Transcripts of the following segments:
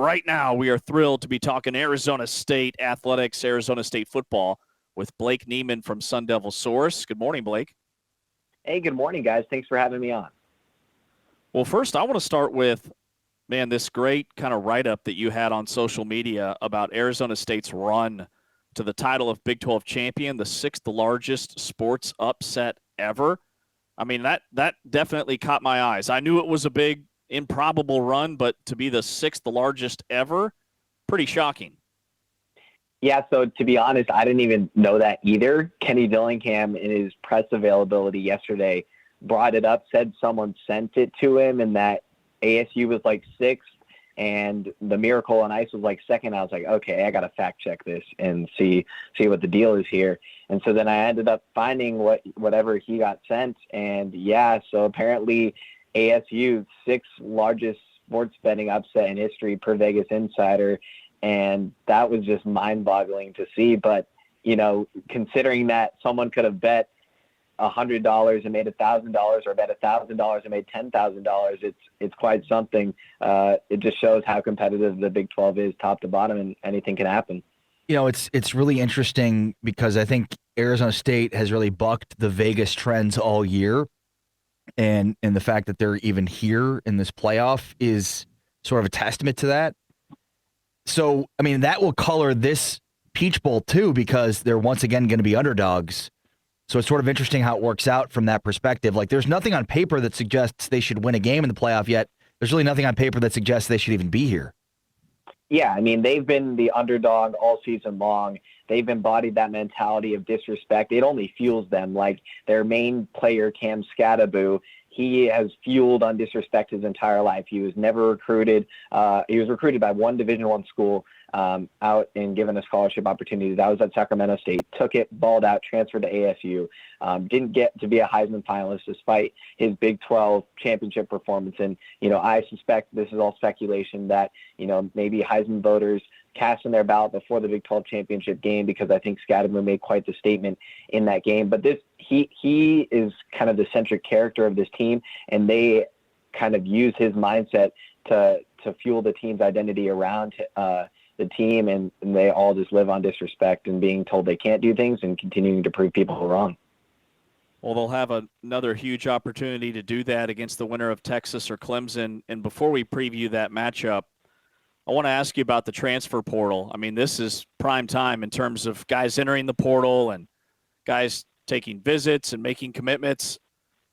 right now we are thrilled to be talking Arizona State athletics, Arizona State football with Blake Niemann from SunDevilSource. Good morning, Blake. Hey, good morning, guys. Thanks for having me on. Well, first, I want to start with, this great kind of write-up that you had on social media about Arizona State's run to the title of Big 12 champion, the sixth largest sports upset ever. I mean, that definitely caught my eyes. I knew it was a big, improbable run, but to be the sixth largest ever, pretty shocking. Yeah, so to be honest, I didn't even know that either. Kenny Dillingham, in his press availability yesterday, brought it up, said someone sent it to him, and that ASU was like sixth, and the Miracle on Ice was like second. I was like, okay, I got to fact check this and see what the deal is here. And so then I ended up finding whatever he got sent, and yeah, so apparently ASU, sixth largest sports betting upset in history per Vegas Insider. And that was just mind-boggling to see. But, considering that someone could have bet $100 and made $1,000, or bet $1,000 and made $10,000, it's quite something. It just shows how competitive the Big 12 is, top to bottom, and anything can happen. It's really interesting because I think Arizona State has really bucked the Vegas trends all year. And the fact that they're even here in this playoff is sort of a testament to that. So, that will color this Peach Bowl too, because they're once again going to be underdogs. So it's sort of interesting how it works out from that perspective. Like, there's nothing on paper that suggests they should win a game in the playoff yet. There's really nothing on paper that suggests they should even be here. Yeah, they've been the underdog all season long. They've embodied that mentality of disrespect. It only fuels them. Like, their main player, Cam Skattebo, he has fueled on disrespect his entire life. He was never recruited. He was recruited by one Division I school out and given a scholarship opportunity. That was at Sacramento State. Took it, balled out, transferred to ASU. Didn't get to be a Heisman finalist despite his Big 12 championship performance. And, I suspect this is all speculation that, maybe Heisman voters casting their ballot before the Big 12 championship game, because I think Skattebo made quite the statement in that game. But he is kind of the centric character of this team, and they kind of use his mindset to fuel the team's identity around the team, and they all just live on disrespect and being told they can't do things and continuing to prove people wrong. Well, they'll have another huge opportunity to do that against the winner of Texas or Clemson. And before we preview that matchup, I want to ask you about the transfer portal. This is prime time in terms of guys entering the portal and guys taking visits and making commitments.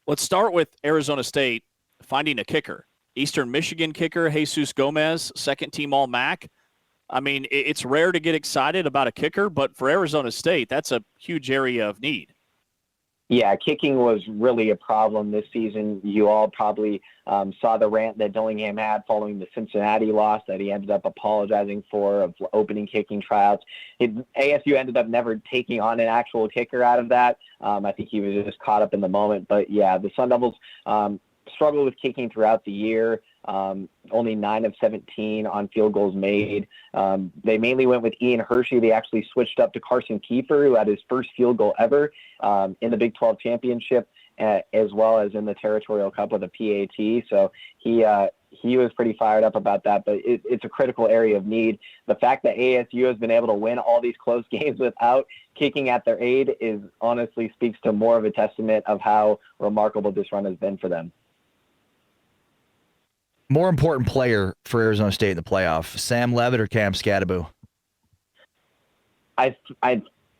Let's start with Arizona State finding a kicker. Eastern Michigan kicker Jesus Gomez, second-team All-MAC. It's rare to get excited about a kicker, but for Arizona State, that's a huge area of need. Yeah, kicking was really a problem this season. You all probably saw the rant that Dillingham had following the Cincinnati loss that he ended up apologizing for, of opening kicking tryouts. ASU ended up never taking on an actual kicker out of that. I think he was just caught up in the moment. But, yeah, the Sun Devils struggled with kicking throughout the year. Only 9 of 17 on field goals made. They mainly went with Ian Hershey. They actually switched up to Carson Kiefer, who had his first field goal ever in the Big 12 championship, as well as in the Territorial Cup with a PAT. So he was pretty fired up about that, but it's a critical area of need. The fact that ASU has been able to win all these close games without kicking at their aid is honestly speaks to more of a testament of how remarkable this run has been for them. More important player for Arizona State in the playoff, Sam Leavitt or Cam Skattebo?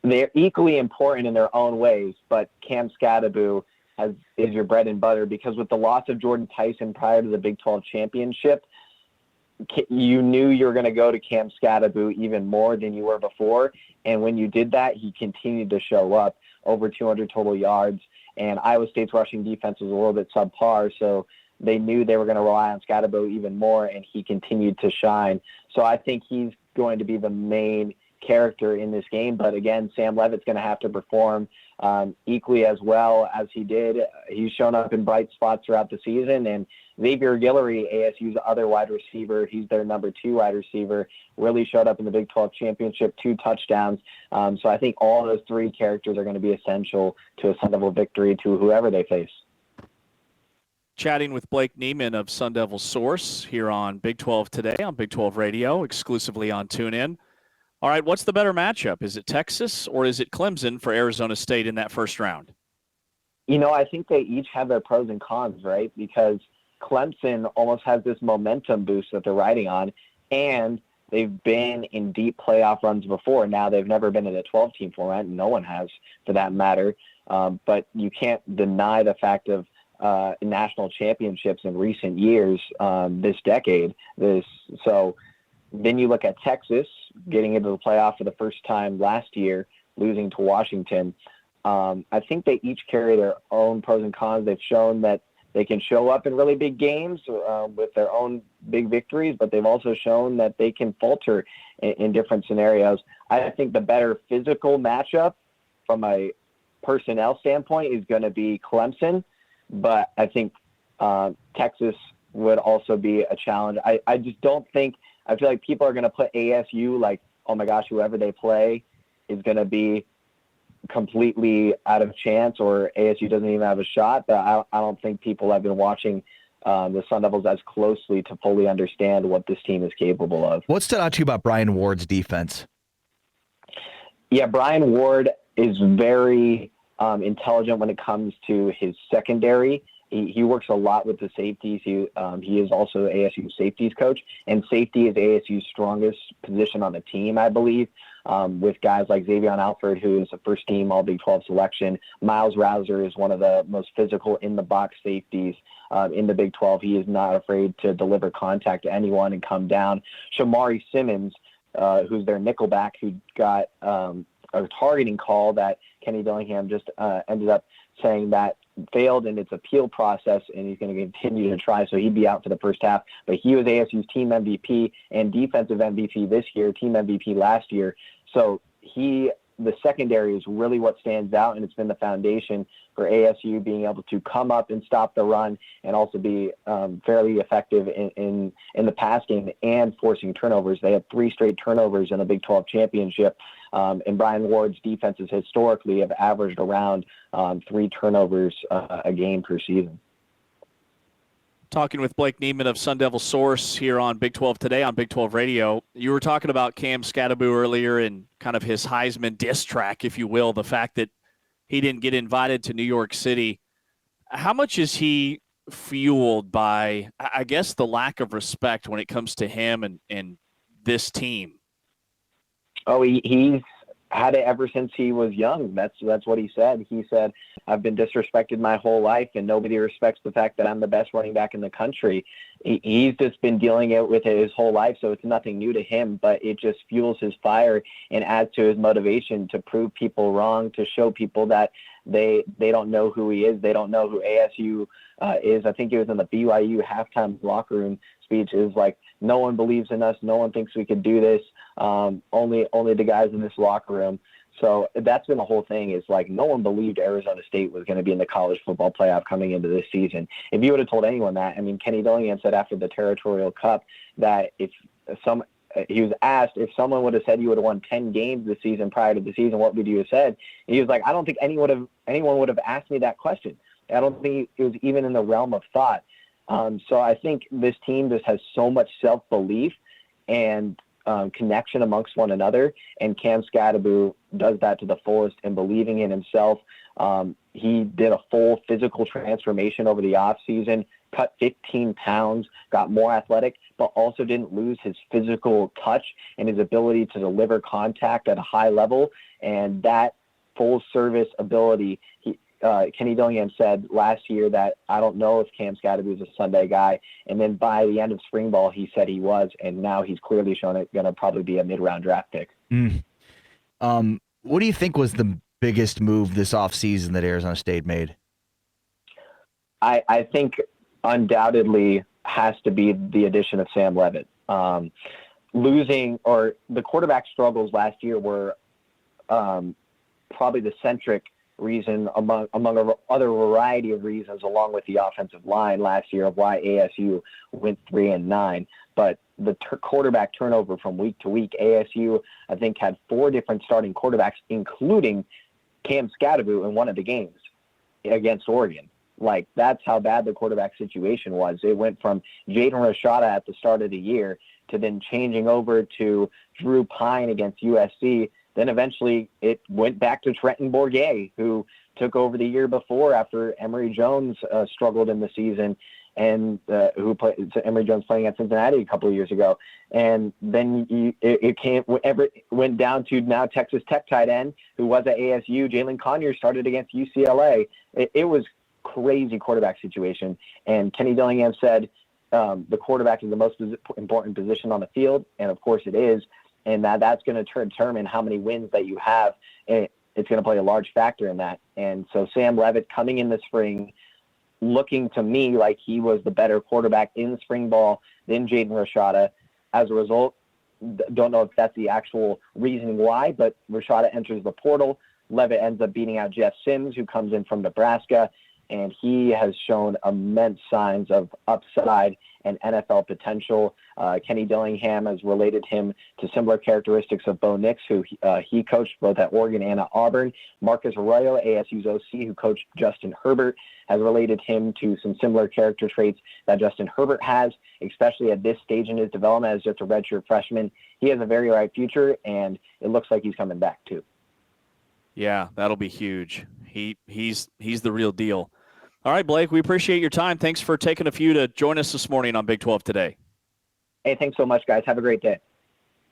They're equally important in their own ways, but Cam Skattebo is your bread and butter, because with the loss of Jordan Tyson prior to the Big 12 championship, you knew you were going to go to Cam Skattebo even more than you were before. And when you did that, he continued to show up, over 200 total yards. And Iowa State's rushing defense was a little bit subpar, so they knew they were going to rely on Skattebo even more, and he continued to shine. So I think he's going to be the main character in this game. But again, Sam Leavitt's going to have to perform equally as well as he did. He's shown up in bright spots throughout the season. And Xavier Guillory, ASU's other wide receiver, he's their number 2 wide receiver, really showed up in the Big 12 championship, 2 touchdowns. So I think all those 3 characters are going to be essential to a Sun Devil victory to whoever they face. chatting with Blake Niemann of SunDevilSource here on Big 12 Today on Big 12 Radio, exclusively on TuneIn. All right, what's the better matchup? Is it Texas or is it Clemson for Arizona State in that first round? You know, I think they each have their pros and cons, right? Because Clemson almost has this momentum boost that they're riding on, and they've been in deep playoff runs before. Now they've never been in a 12-team format, and no one has for that matter. But you can't deny the fact of national championships in recent years, this decade. So then you look at Texas getting into the playoff for the first time last year, losing to Washington. I think they each carry their own pros and cons. They've shown that they can show up in really big games with their own big victories, but they've also shown that they can falter in different scenarios. I think the better physical matchup from a personnel standpoint is going to be Clemson, but I think Texas would also be a challenge. I just don't think – I feel like people are going to put ASU like, oh, my gosh, whoever they play is going to be completely out of chance, or ASU doesn't even have a shot. But I don't think people have been watching the Sun Devils as closely to fully understand what this team is capable of. What stood out to you about Brian Ward's defense? Yeah, Brian Ward is very intelligent when it comes to his secondary. He works a lot with the safeties. He is also ASU's safeties coach, and safety is ASU's strongest position on the team, I believe, with guys like Xavier Alford, who is a first-team All-Big 12 selection. Miles Rouser is one of the most physical in-the-box safeties in the Big 12. He is not afraid to deliver contact to anyone and come down. Shamari Simmons, who's their nickelback, who got a targeting call that Kenny Dillingham just ended up saying that failed in its appeal process, and he's going to continue to try, so he'd be out for the first half. But he was ASU's team MVP and defensive MVP this year, team MVP last year. So the secondary is really what stands out, and it's been the foundation for ASU being able to come up and stop the run and also be fairly effective in the pass game and forcing turnovers. They had 3 straight turnovers in the Big 12 championship, and Brian Ward's defenses historically have averaged around 3 turnovers a game per season. Talking with Blake Niemann of SunDevilSource here on Big 12 Today on Big 12 Radio. You were talking about Cam Skattebo earlier and kind of his Heisman diss track, if you will, the fact that he didn't get invited to New York City. How much is he fueled by, I guess, the lack of respect when it comes to him and this team? Oh, he's had it ever since he was young. That's what he said. He said, I've been disrespected my whole life, and nobody respects the fact that I'm the best running back in the country. He's just been dealing with it his whole life, so it's nothing new to him, but it just fuels his fire and adds to his motivation to prove people wrong, to show people that they don't know who he is. They don't know who ASU is. I think it was in the BYU halftime locker room speech. It was like, no one believes in us. No one thinks we could do this. Only the guys in this locker room. So that's been the whole thing, is like, no one believed Arizona State was going to be in the college football playoff coming into this season. If you would have told anyone that, I mean, Kenny Dillingham said after the Territorial Cup that he was asked if someone would have said you would have won 10 games this season prior to the season, what would you have said? And he was like, I don't think anyone would have asked me that question. I don't think it was even in the realm of thought. So I think this team just has so much self-belief and connection amongst one another, and Cam Skattebo does that to the fullest and believing in himself. He did a full physical transformation over the offseason, cut 15 pounds, got more athletic, but also didn't lose his physical touch and his ability to deliver contact at a high level. And that full service ability, Kenny Dillingham said last year that I don't know if Cam Skattebo is a Sunday guy. And then by the end of spring ball, he said he was, and now he's clearly shown it going to probably be a mid-round draft pick. What do you think was the biggest move this offseason that Arizona State made? I think undoubtedly has to be the addition of Sam Leavitt. The quarterback struggles last year were probably the centric reason among a other variety of reasons, along with the offensive line last year, of why ASU went 3-9. But the quarterback turnover from week to week, ASU, I think, had 4 different starting quarterbacks, including Cam Skattebo in one of the games against Oregon. Like, that's how bad the quarterback situation was. It went from Jaden Rashada at the start of the year to then changing over to Drew Pine against USC. Then eventually it went back to Trenton Bourguet, who took over the year before after Emory Jones struggled in the season, and Emory Jones playing at Cincinnati a couple of years ago. And then it went down to now Texas Tech tight end, who was at ASU. Jalen Conyer started against UCLA. It was crazy quarterback situation. And Kenny Dillingham said the quarterback is the most important position on the field, and of course it is. And that's going to determine how many wins that you have. It's going to play a large factor in that. And so Sam Leavitt coming in the spring, looking to me like he was the better quarterback in spring ball than Jaden Rashada. As a result, don't know if that's the actual reasoning why, but Rashada enters the portal. Leavitt ends up beating out Jeff Sims, who comes in from Nebraska, and he has shown immense signs of upside and NFL potential. Kenny Dillingham has related him to similar characteristics of Bo Nix, who he coached both at Oregon and at Auburn. Marcus Arroyo, ASU's OC, who coached Justin Herbert, has related him to some similar character traits that Justin Herbert has, especially at this stage in his development as just a redshirt freshman. He has a very bright future, and it looks like he's coming back too. Yeah, that'll be huge. He's the real deal. All right, Blake, we appreciate your time. Thanks for taking a few to join us this morning on Big 12 Today. Hey, thanks so much, guys. Have a great day.